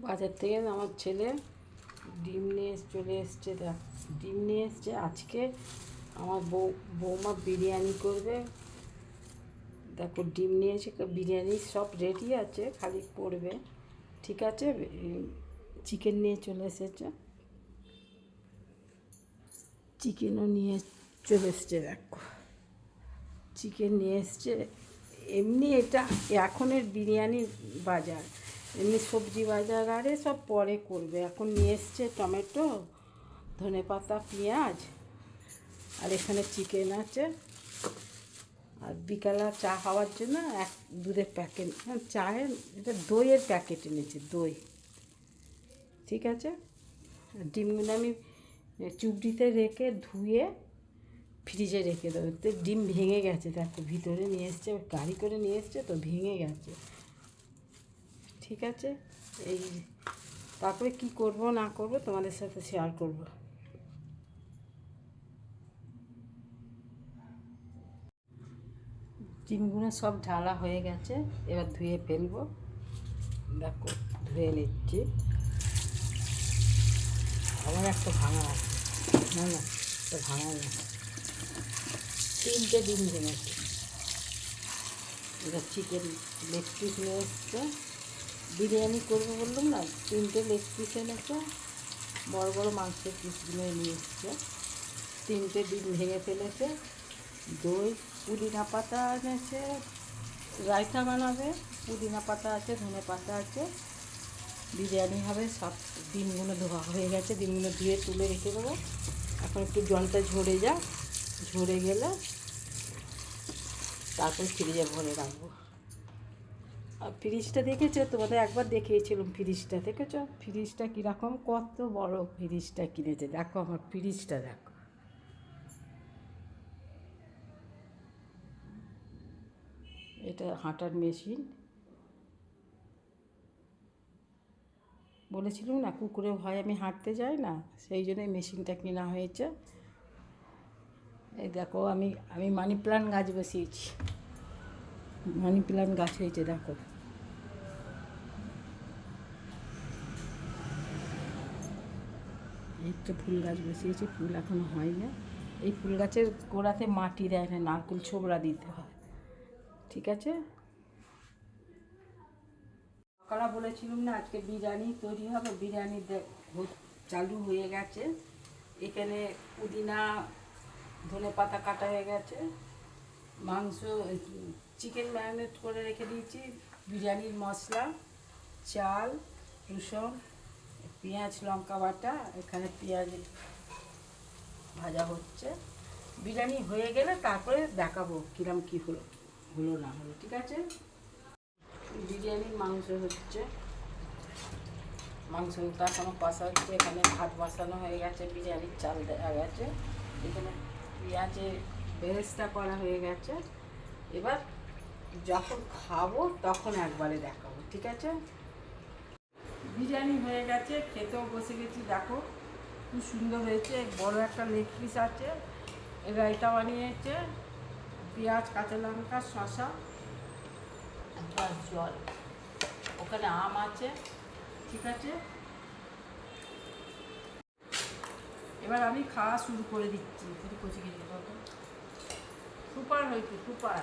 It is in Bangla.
বাজার থেকে আমার ছেলে ডিম নিয়ে চলে এসছে। দেখ, ডিম নিয়ে এসছে। আজকে আমার বৌমা বিরিয়ানি করবে। দেখো, ডিম নিয়েছে, বিরিয়ানি সব রেডি আছে, খালি করবে। ঠিক আছে, চিকেন নিয়ে চলে এসেছে, চিকেনও নিয়ে চলে এসছে। দেখো, চিকেন নিয়ে এসছে। এমনি এটা এখনের বিরিয়ানির বাজার, এমনি সবজি বাজার আরে সব পরে করবে। এখন নিয়ে এসছে টমেটো, ধনেপাতা, পেঁয়াজ, আর এখানে চিকেন আছে। আর বিকালে চা খাওয়ার জন্য এক দুধের প্যাকেট, চায়ের এটা দইয়ের প্যাকেট এনেছে, দই। ঠিক আছে, ডিমগুলো আমি চুবড়িতে রেখে ধুয়ে ফ্রিজে রেখে দেবো। তো ডিম ভেঙে গেছে, দেখো ভিতরে নিয়ে এসছে, গাড়ি করে নিয়ে এসছে তো ভেঙে গেছে। ঠিক আছে, এই তারপরে কি করব না করব তোমাদের সাথে শেয়ার করব। ডিমগুলো সব ঢালা হয়ে গেছে, এবার ধুয়ে ফেলবো। দেখো, ধুয়ে নিচ্ছি। আবার একটা ভাঙা আছে, না না, এটা ভাঙা না, 3টে ডিম ভেঙেছে। এটা চিকেন লেগ পিস নিয়ে এসছে, বিরিয়ানি করবো বললাম না, 3টে লেগ পিস এনেছে, বড় বড় মাংসের পিসগুলো নিয়ে এসছে। 3টে ডিম ভেঙে ফেলেছে। দই, পুদিনা পাতা এনেছে, রায়তা বানাবে, পুদিনা পাতা আছে, ধনে পাতা আছে, বিরিয়ানি হবে। সব ডিমগুলো ধোয়া হয়ে গেছে, ডিমগুলো ধুয়ে তুলে রেখে দেবো। এখন একটু জলটা ঝরে যাক, ঝরে গেলে তারপর ফ্রিজে ভরে রাখবো। আর ফ্রিজটা দেখেছো? তোমাদের একবার দেখিয়েছিলাম ফ্রিজটা, দেখেছো ফ্রিজটা কীরকম, কত বড় ফ্রিজটা কিনেছে। দেখো আমার ফ্রিজটা, দেখো এটা হাঁটার মেশিন। বলেছিলাম না কুকুরের ভয়ে আমি হাঁটতে যাই না, সেই জন্যই মেশিনটা কেনা হয়েছে। এই দেখো, আমি মানি প্ল্যান্ট গাছ বসিয়েছি, মানি প্ল্যান্ট গাছ হয়েছে। দেখো, এই তো ফুল গাছ বসিয়েছি, ফুল এখনো হয় না। এই ফুল গাছের গোড়াতে মাটি দেয় না, নারকেল ছোবড়া দিতে হয়। ঠিক আছে, সকালে বলেছিলাম না আজকে বিরিয়ানি তৈরি হবে, বিরিয়ানি চালু হয়ে গেছে। এখানে পুদিনা, ধনে পাতা কাটা হয়ে গেছে, মাংস, চিকেন ম্যারিনেট করে রেখে দিয়েছি, বিরিয়ানির মশলা, চাল, রসুন, পেঁয়াজ, লঙ্কা বাটা, এখানে পেঁয়াজ ভাজা হচ্ছে। বিরিয়ানি হয়ে গেলে তারপরে দেখাবো কিরম কী হলো হলো না হলো। ঠিক আছে, বিরিয়ানির মাংস হচ্ছে, মাংসটা এখনও কষা হচ্ছে। এখানে ভাত বসানো হয়ে গেছে, বিরিয়ানির চাল দেওয়া গেছে, এখানে পেঁয়াজে বেরেস্তা করা হয়ে গেছে। এবার যখন খাবো তখন একবারে দেখাবো। ঠিক আছে, বিরিয়ানি হয়ে গেছে, খেতেও বসে গেছি। দেখো খুব সুন্দর হয়েছে, বড় একটা লেগ পিস আছে, রায়তা বানিয়েছে, পেঁয়াজ, কাঁচা লঙ্কা, শসা, জল, ওখানে আম আছে। ঠিক আছে, এবার আমি খাওয়া শুরু করে দিচ্ছি। শুরু করছি কিছু কথা, সুপার হয়েছে, সুপার।